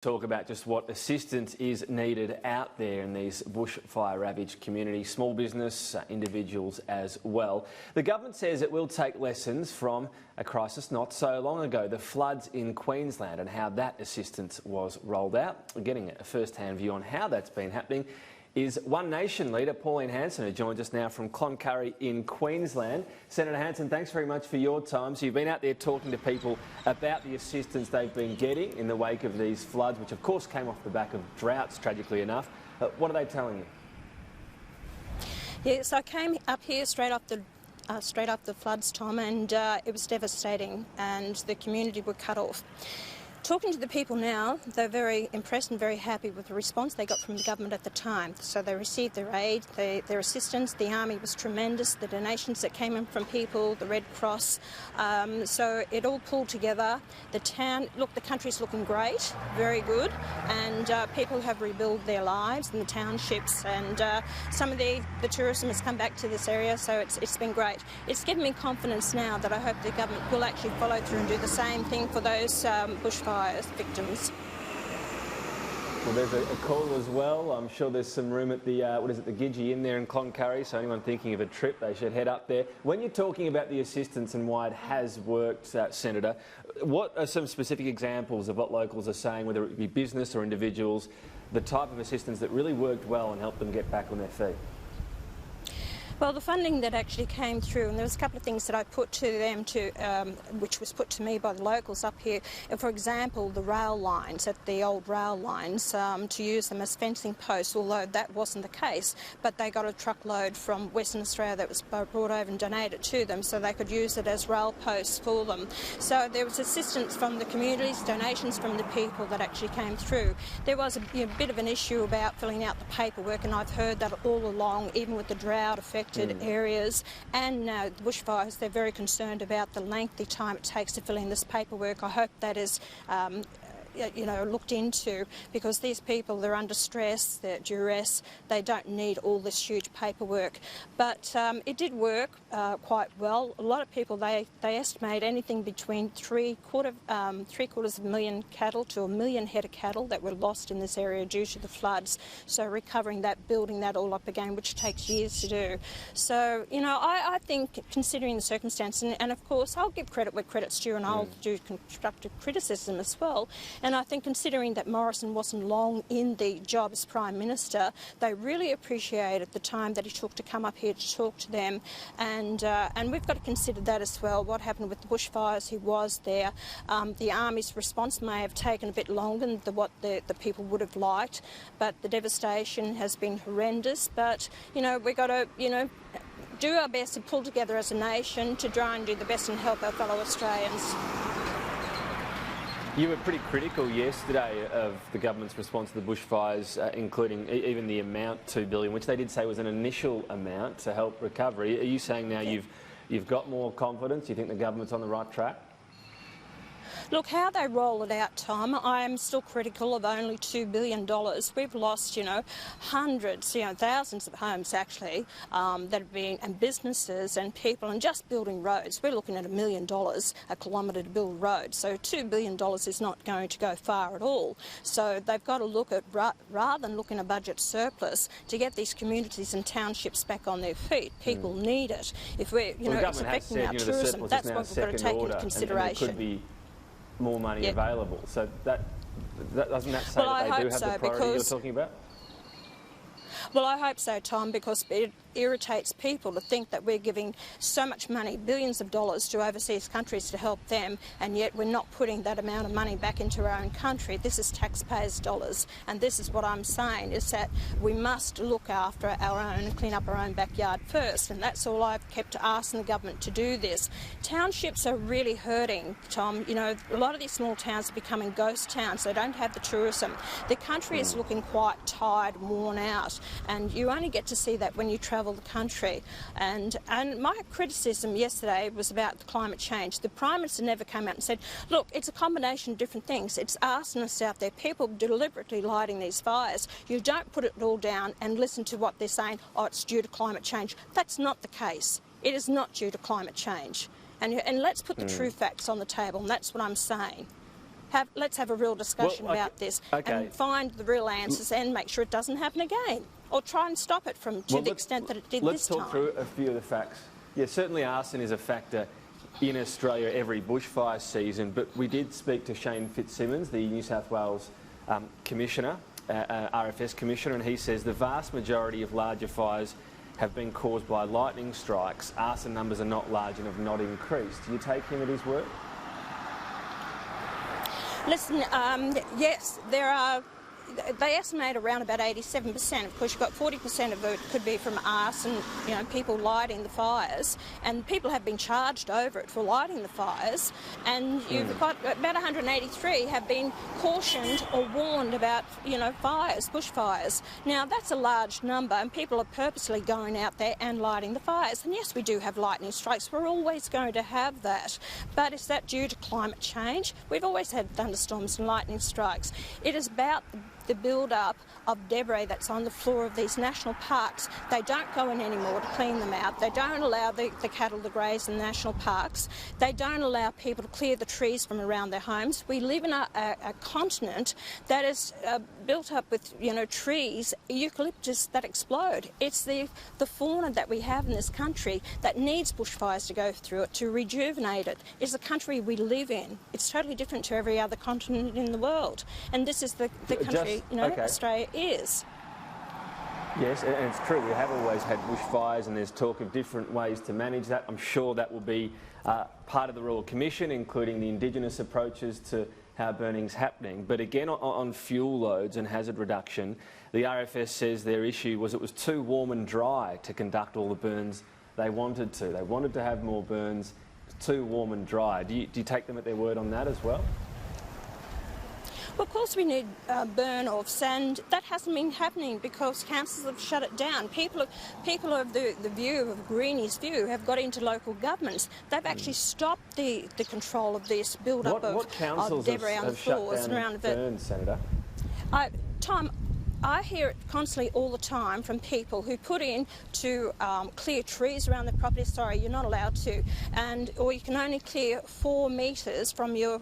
talk about just what assistance is needed out there in these bushfire ravaged communities, small business, individuals as well. The government says it will take lessons from a crisis not so long ago, the floods in Queensland, and how that assistance was rolled out. Getting a first-hand view on how that's been happening is One Nation leader Pauline Hanson, who joins us now from Cloncurry in Queensland. Senator Hanson, thanks very much for your time. So you've been out there talking to people about the assistance they've been getting in the wake of these floods, which of course came off the back of droughts, tragically enough. What are they telling you? Yeah, so I came up here straight after the floods, Tom, and it was devastating, and the community were cut off. Talking to the people now, they're very impressed and very happy with the response they got from the government at the time. So they received their aid, their assistance. The Army was tremendous, the donations that came in from people, the Red Cross. So it all pulled together. The country's looking great, very good, and people have rebuilt their lives in the townships, and some of the tourism has come back to this area, so it's been great. It's given me confidence now that I hope the government will actually follow through and do the same thing for those bushfire victims. Well, there's a call as well. I'm sure there's some room at the, the Gidgee Inn there in Cloncurry, so anyone thinking of a trip, they should head up there. When you're talking about the assistance and why it has worked, Senator, what are some specific examples of what locals are saying, whether it be business or individuals, the type of assistance that really worked well and helped them get back on their feet? Well, the funding that actually came through, and there was a couple of things that I put to them, which was put to me by the locals up here. For example, the rail lines, at the old rail lines, to use them as fencing posts, although that wasn't the case. But they got a truckload from Western Australia that was brought over and donated to them, so they could use it as rail posts for them. So there was assistance from the communities, donations from the people that actually came through. There was a bit of an issue about filling out the paperwork, and I've heard that all along, even with the drought effect areas and the bushfires, they're very concerned about the lengthy time it takes to fill in this paperwork. I hope that is looked into, because these people, they're under stress, they're duress, they don't need all this huge paperwork. But it did work quite well. A lot of people, they estimate anything between three-quarters of a million cattle to 1 million head of cattle that were lost in this area due to the floods. So recovering that, building that all up again, which takes years to do. So, I think, considering the circumstance, and of course I'll give credit where credit's due, and I'll do constructive criticism as well. And I think, considering that Morrison wasn't long in the job as Prime Minister, they really appreciated the time that he took to come up here to talk to them. And we've got to consider that as well. What happened with the bushfires, he was there. The Army's response may have taken a bit longer than what the people would have liked, but the devastation has been horrendous. But, we've got to, do our best to pull together as a nation to try and do the best and help our fellow Australians. You were pretty critical yesterday of the government's response to the bushfires, including even the amount, $2 billion, which they did say was an initial amount to help recovery. Are you saying now you've got more confidence? You think the government's on the right track? Look, how they roll it out, Tom, I am still critical of only $2 billion. We've lost, hundreds, thousands of homes actually that have been, and businesses and people, and just building roads. We're looking at $1 million a kilometre to build roads. So $2 billion is not going to go far at all. So they've got to look at, rather than looking at a budget surplus, to get these communities and townships back on their feet. People need it. If we're, it's affecting our tourism, that's what we've got to take into consideration. And it could be more money available. So that doesn't that say that they do have the priority you're talking about? Well, I hope so, Tom, because it irritates people to think that we're giving so much money, billions of dollars, to overseas countries to help them, and yet we're not putting that amount of money back into our own country. This is taxpayers' dollars, and this is what I'm saying, is that we must look after our own, clean up our own backyard first, and that's all I've kept asking the government to do this. Townships are really hurting, Tom. A lot of these small towns are becoming ghost towns. They don't have the tourism. The country is looking quite tired, worn out, and you only get to see that when you travel the country. And my criticism yesterday was about the climate change. The Prime Minister never came out and said, look, it's a combination of different things. It's arsonists out there, people deliberately lighting these fires. You don't put it all down and listen to what they're saying, it's due to climate change. That's not the case. It is not due to climate change. And let's put the true facts on the table, and that's what I'm saying. let's have a real discussion about this and find the real answers and make sure it doesn't happen again, or try and stop it from to the extent that it did this time. Let's talk through a few of the facts. Yeah, certainly arson is a factor in Australia every bushfire season, but we did speak to Shane Fitzsimmons, the New South Wales Commissioner, RFS Commissioner, and he says the vast majority of larger fires have been caused by lightning strikes. Arson numbers are not large and have not increased. Do you take him at his word? Listen, yes, there are. They estimate around about 87%. Of course, you've got 40% of it could be from arson, people lighting the fires, and people have been charged over it for lighting the fires. And you've got about 183 have been cautioned or warned about, fires, bushfires. Now, that's a large number, and people are purposely going out there and lighting the fires. And yes, we do have lightning strikes. We're always going to have that. But is that due to climate change? We've always had thunderstorms and lightning strikes. It is about the build-up of debris that's on the floor of these national parks. They don't go in anymore to clean them out. They don't allow the cattle to graze in national parks. They don't allow people to clear the trees from around their homes. We live in a continent that is built up with, trees, eucalyptus that explode. It's the fauna that we have in this country that needs bushfires to go through it, to rejuvenate it. It's the country we live in. It's totally different to every other continent in the world. And this is the country Australia is. Yes, and it's true. We have always had bushfires, and there's talk of different ways to manage that. I'm sure that will be part of the Royal Commission, including the Indigenous approaches to how burning's happening. But again, on fuel loads and hazard reduction, the RFS says their issue was it was too warm and dry to conduct all the burns they wanted to. They wanted to have more burns. It's too warm and dry. Do you take them at their word on that as well? Well, of course we need burn-offs, and that hasn't been happening because councils have shut it down. People of the view, of Greenies' view, have got into local governments. They've actually stopped the control of this build-up of debris on the floors and around the burns, Senator? Tom, I hear it constantly all the time from people who put in to clear trees around their property. Sorry, you're not allowed to, or you can only clear 4 metres from your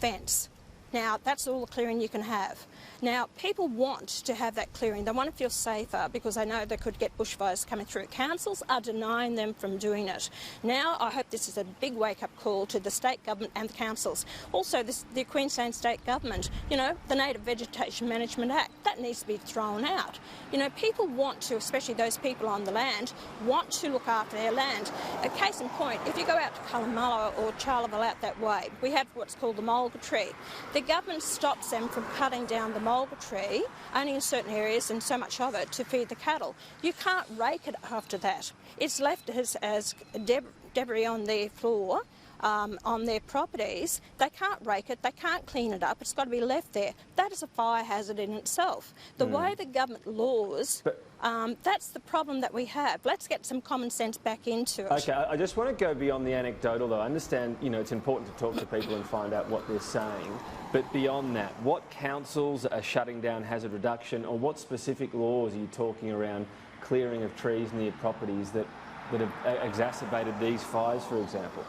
fence. Now, that's all the clearing you can have. Now, people want to have that clearing. They want to feel safer because they know they could get bushfires coming through. Councils are denying them from doing it. Now, I hope this is a big wake-up call to the state government and the councils. Also, the Queensland State Government, the Native Vegetation Management Act, that needs to be thrown out. People want to, especially those people on the land, want to look after their land. A case in point, if you go out to Colomulla or Charleville out that way, we have what's called the mulga tree. The government stops them from cutting down the mulga tree, only in certain areas and so much of it to feed the cattle. You can't rake it after that. It's left as debris on their floor, on their properties. They can't rake it, they can't clean it up, it's got to be left there. That is a fire hazard in itself. The way the government laws, that's the problem that we have. Let's get some common sense back into it. Okay, I just want to go beyond the anecdotal though. I understand, it's important to talk to people and find out what they're saying. But beyond that, what councils are shutting down hazard reduction, or what specific laws are you talking around clearing of trees near properties that have exacerbated these fires, for example?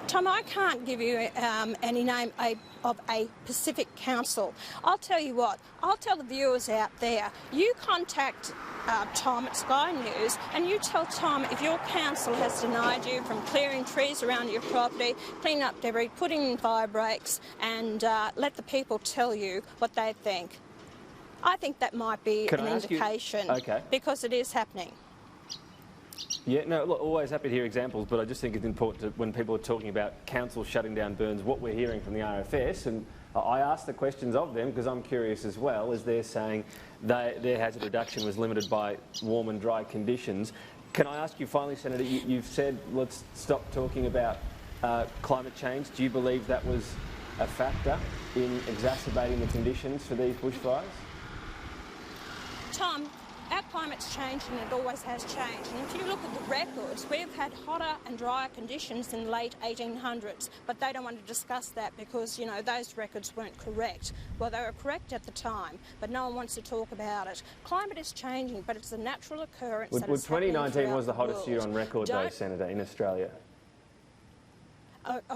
Tom, I can't give you any name of a Pacific council. I'll tell you what, I'll tell the viewers out there, you contact Tom at Sky News and you tell Tom if your council has denied you from clearing trees around your property, cleaning up debris, putting in fire breaks, and let the people tell you what they think. I think that might be an indication because it is happening. Yeah, no, look, always happy to hear examples, but I just think it's important when people are talking about councils shutting down burns, what we're hearing from the RFS, and I asked the questions of them because I'm curious as well, as they're saying their hazard reduction was limited by warm and dry conditions. Can I ask you finally, Senator, you've said let's stop talking about climate change. Do you believe that was a factor in exacerbating the conditions for these bushfires? Tom, our climate's changed and it always has changed. And if you look at the records, we've had hotter and drier conditions in the late 1800s, but they don't want to discuss that because, those records weren't correct. Well, they were correct at the time, but no one wants to talk about it. Climate is changing, but it's a natural occurrence. 2019 was the hottest year on record, though, Senator, in Australia.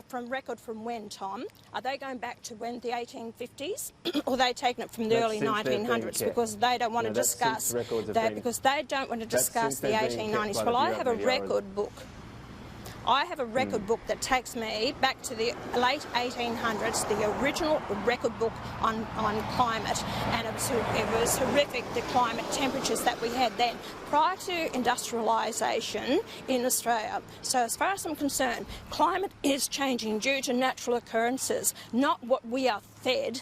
from record from when, Tom? Are they going back to when, the 1850s, or are they taking it from the early 1900s? Because they don't want to discuss that. Because they don't want to discuss the 1890s. Well, I have a record book. I have a record book that takes me back to the late 1800s, the original record book on climate, and it was horrific, the climate temperatures that we had then, prior to industrialisation in Australia. So as far as I'm concerned, climate is changing due to natural occurrences, not what we are fed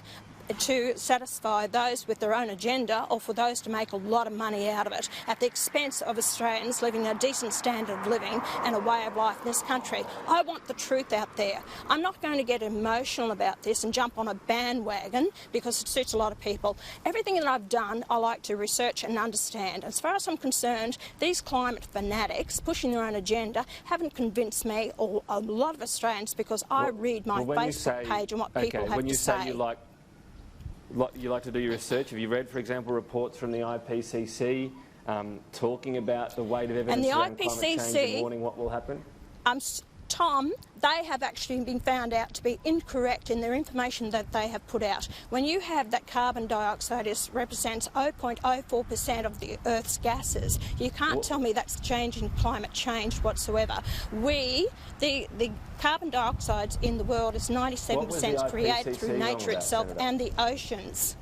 to satisfy those with their own agenda or for those to make a lot of money out of it at the expense of Australians living a decent standard of living and a way of life in this country. I want the truth out there. I'm not going to get emotional about this and jump on a bandwagon because it suits a lot of people. Everything that I've done, I like to research and understand. As far as I'm concerned, these climate fanatics pushing their own agenda haven't convinced me or a lot of Australians, because I read my Facebook page and what people have to say. You like to do your research. Have you read, for example, reports from the IPCC talking about the weight of evidence around climate change and warning what will happen? Tom, they have actually been found out to be incorrect in their information that they have put out. When you have that carbon dioxide represents 0.04% of the Earth's gases, you can't tell me that's changing climate change whatsoever. The carbon dioxide in the world is 97% created through nature itself and the oceans.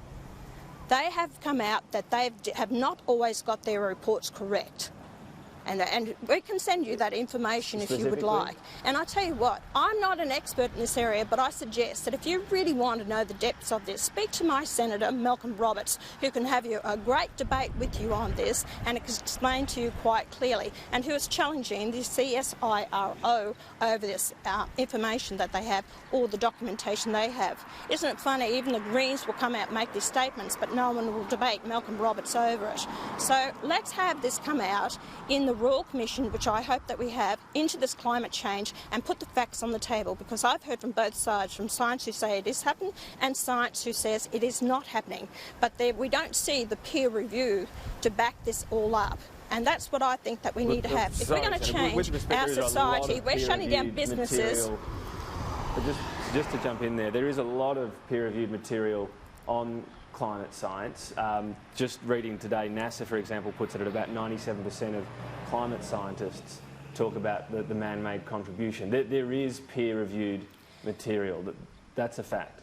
They have come out that they have not always got their reports correct. And we can send you that information if you would like. And I tell you what, I'm not an expert in this area, but I suggest that if you really want to know the depths of this, speak to my Senator, Malcolm Roberts, who can have you a great debate with you on this and explain to you quite clearly, and who is challenging the CSIRO over this information that they have or the documentation they have. Isn't it funny? Even the Greens will come out and make these statements, but no one will debate Malcolm Roberts over it. So let's have this come out in the Royal Commission, which I hope that we have, into this climate change and put the facts on the table, because I've heard from both sides, from science who say it is happening and science who says it is not happening. But we don't see the peer review to back this all up. And that's what I think that we need to have. If we're going to change our society, we're shutting down businesses. But just to jump in there is a lot of peer-reviewed material on climate science. Just reading today, NASA, for example, puts it at about 97% of climate scientists talk about the man-made contribution. There is peer-reviewed material. That's a fact.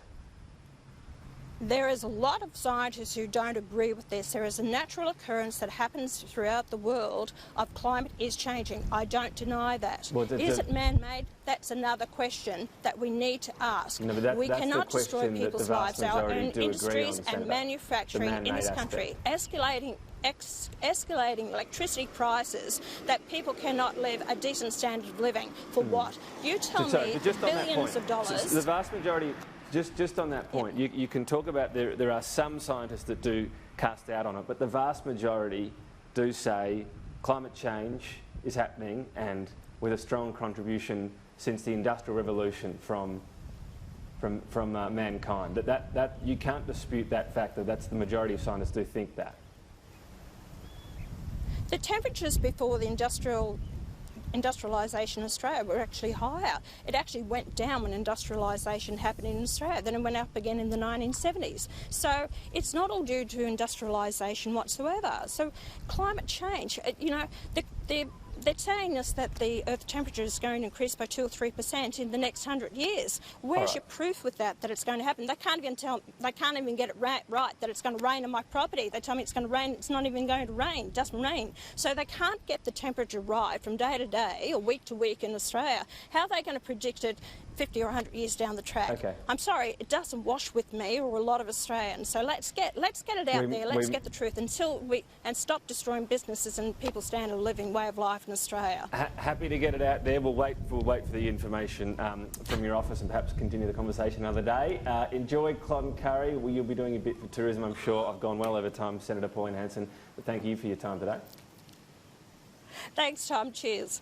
There is a lot of scientists who don't agree with this. There is a natural occurrence that happens throughout the world of climate is changing. I don't deny that. Is it man-made? That's another question that we need to ask. No, we cannot destroy people's lives, our own industries and manufacturing in this country. Escalating electricity prices that people cannot live a decent standard of living. For what? You tell me billions of dollars. The vast majority... Just on that point, you can talk about there are some scientists that do cast doubt on it, but the vast majority do say climate change is happening, and with a strong contribution since the Industrial Revolution from mankind. That you can't dispute that fact. That's the majority of scientists do think that. The temperatures before the industrialisation in Australia were actually higher. It actually went down when industrialisation happened in Australia, then it went up again in the 1970s. So it's not all due to industrialisation whatsoever. So climate change, you know, they're telling us that the Earth temperature is going to increase by 2 or 3% in the next 100 years. Where's your proof with that it's going to happen? They can't even get it right that it's going to rain on my property. They tell me it's going to rain. It's not even going to rain. It doesn't rain. So they can't get the temperature right from day to day or week to week in Australia. How are they going to predict it 50 or 100 years down the track? Okay. I'm sorry, it doesn't wash with me or a lot of Australians. So let's get it out there. Let's get the truth and stop destroying businesses and people's standard of living, way of life in Australia. Happy to get it out there. We'll wait for the information from your office and perhaps continue the conversation another day. Enjoy Cloncurry. You'll be doing a bit for tourism, I'm sure. I've gone well over time, Senator Pauline Hanson. But thank you for your time today. Thanks, Tom. Cheers.